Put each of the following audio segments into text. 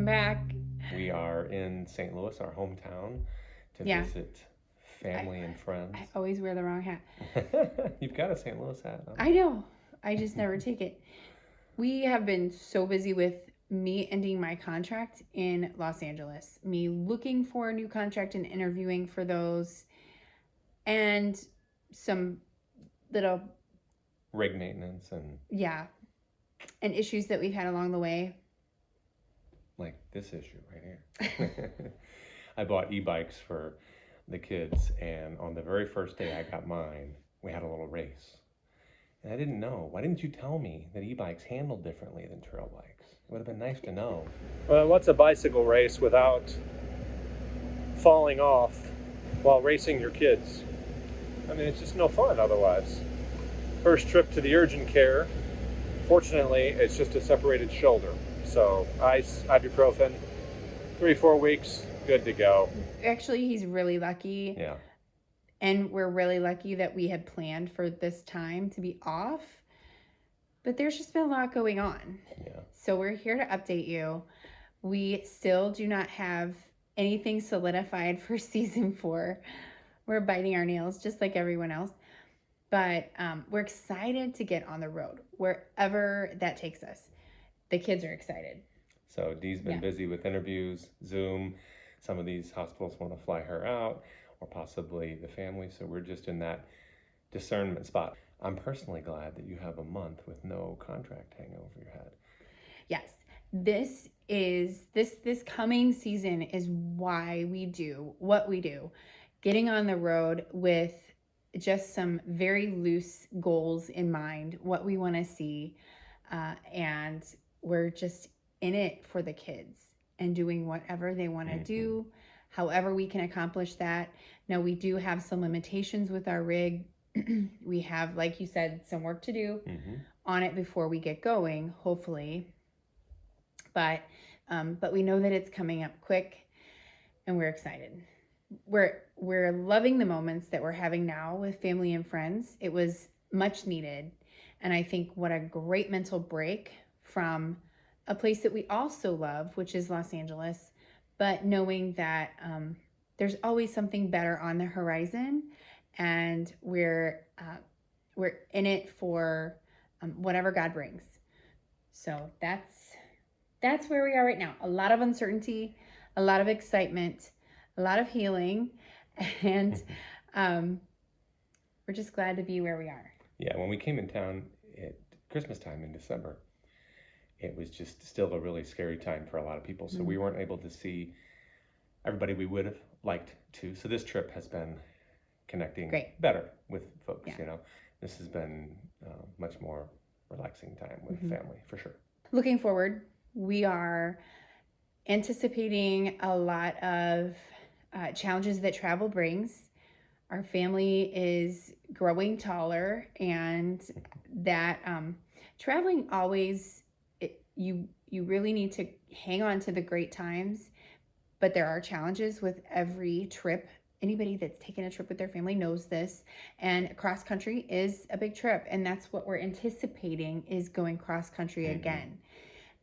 welcome back. We are in St. Louis, our hometown, to Yeah, visit I, family and I friends. always wear the wrong hat. You've got a St. Louis hat on. I know. I just never take it. We have been so busy with me ending my contract in Los Angeles, me looking for a new contract and interviewing for those, and some little, Rig maintenance and yeah, and issues that we've had along the way. like this issue right here. I bought e-bikes for the kids, and on the very first day I got mine, we had a little race. And I didn't know. Why didn't you tell me that e-bikes handled differently than trail bikes? It would have been nice to know. Well, what's a bicycle race without falling off while racing your kids? I mean, it's just no fun otherwise. First trip to the urgent care. Fortunately, it's just a separated shoulder. So ice, ibuprofen, 3-4 weeks, good to go. Actually, he's really lucky. Yeah. And we're really lucky that we had planned for this time to be off. But there's just been a lot going on. Yeah. So we're here to update you. We still do not have anything solidified for season 4. We're biting our nails just like everyone else. But we're excited to get on the road wherever that takes us. The kids are excited. So Dee's been busy with interviews, Zoom. Some of these hospitals want to fly her out, or possibly the family. So we're just in that discernment spot. I'm personally glad that you have a month with no contract hanging over your head. Yes, this coming season is why we do what we do. Getting on the road with just some very loose goals in mind, what we want to see, and we're just in it for the kids and doing whatever they want to do, however we can accomplish that. Now, we do have some limitations with our rig. We have, like you said, some work to do on it before we get going, hopefully. But we know that it's coming up quick, and we're excited. We're loving the moments that we're having now with family and friends. It was much needed, and I think what a great mental break from a place that we also love, which is Los Angeles, but knowing that there's always something better on the horizon, and we're in it for whatever God brings. So that's where we are right now. A lot of uncertainty, a lot of excitement, a lot of healing, and we're just glad to be where we are. Yeah, when we came in town at Christmas time in December, it was just still a really scary time for a lot of people. So we weren't able to see everybody we would have liked to. So this trip has been connecting better with folks. You know, this has been much more relaxing time with family for sure. Looking forward, we are anticipating a lot of challenges that travel brings. Our family is growing taller, and that traveling always, you really need to hang on to the great times, but there are challenges with every trip. Anybody that's taken a trip with their family knows this, and cross country is a big trip, and that's what we're anticipating is going cross country again.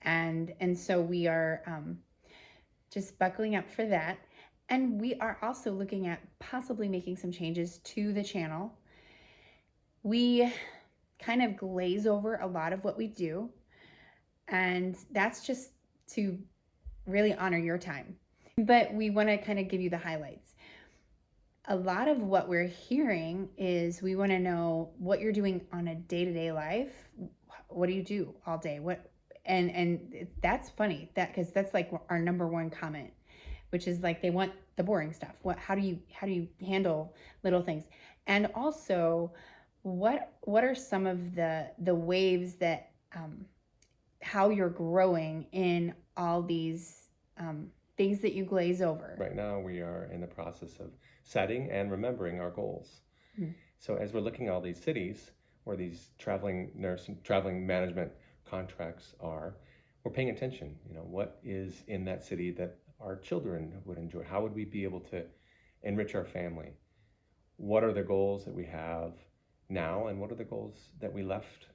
And so we are just buckling up for that. And we are also looking at possibly making some changes to the channel. We kind of glaze over a lot of what we do, and that's just to really honor your time. But we want to kind of give you the highlights. A lot of what we're hearing is we want to know what you're doing on a day-to-day life. What do you do all day? And that's funny, that because that's like our number one comment, which is like they want the boring stuff. How do you handle little things? And also, what are some of the waves that how you're growing in all these things that you glaze over? Right now we are in the process of setting and remembering our goals. So as we're looking at all these cities where these traveling nurse and traveling management contracts are, we're paying attention. You know, what is in that city that our children would enjoy? How would we be able to enrich our family? What are the goals that we have now, and what are the goals that we left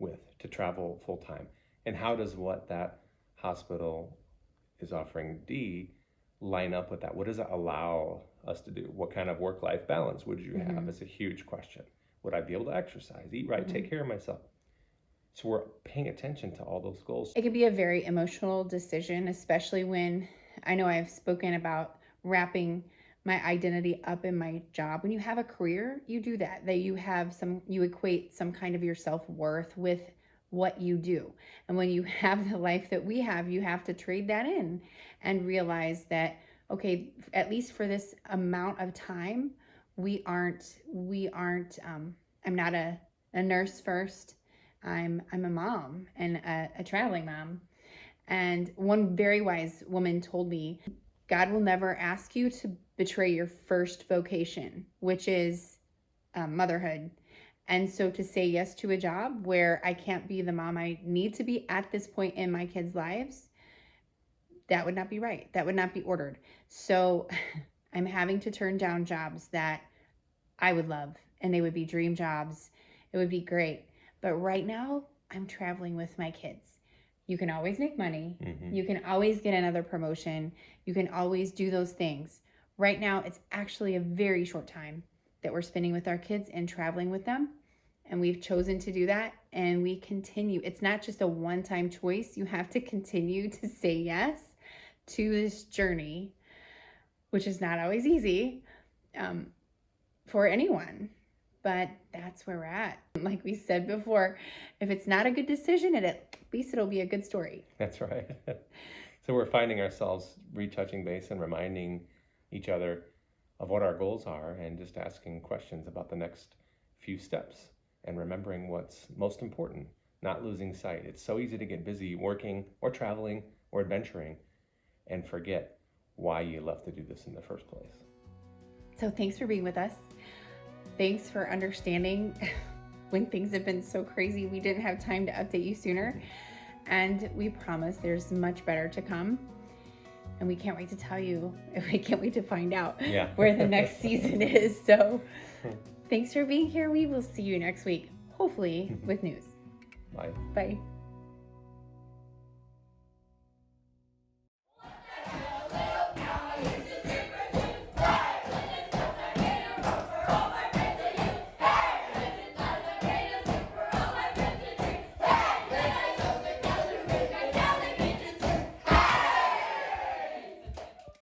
with to travel full time? And how does what that hospital is offering D line up with that? What does it allow us to do? What kind of work-life balance would you have? It's a huge question. Would I be able to exercise, eat right, take care of myself? So we're paying attention to all those goals. It can be a very emotional decision, especially when I know I've spoken about wrapping my identity up in my job. When you have a career, you do that you equate some kind of your self-worth with what you do. And when you have the life that we have, you have to trade that in and realize that, okay, at least for this amount of time, I'm not a nurse first. I'm a mom and a traveling mom. And one very wise woman told me, God will never ask you to betray your first vocation, which is motherhood. And so to say yes to a job where I can't be the mom I need to be at this point in my kids' lives, that would not be right. That would not be ordered. So I'm having to turn down jobs that I would love, and they would be dream jobs. It would be great. But right now, I'm traveling with my kids. You can always make money. You can always get another promotion. You can always do those things. Right now, it's actually a very short time that we're spending with our kids and traveling with them. And we've chosen to do that, and we continue. It's not just a one-time choice. You have to continue to say yes to this journey, which is not always easy for anyone. But that's where we're at. Like we said before, if it's not a good decision, at least it'll be a good story. That's right. So we're finding ourselves retouching base and reminding each other of what our goals are and just asking questions about the next few steps and remembering what's most important, not losing sight. It's so easy to get busy working or traveling or adventuring and forget why you left to do this in the first place. So thanks for being with us. Thanks for understanding when things have been so crazy we didn't have time to update you sooner. And we promise there's much better to come. And we can't wait to tell you, we can't wait to find out where the next season is. So thanks for being here. We will see you next week, hopefully with news. Bye. Bye.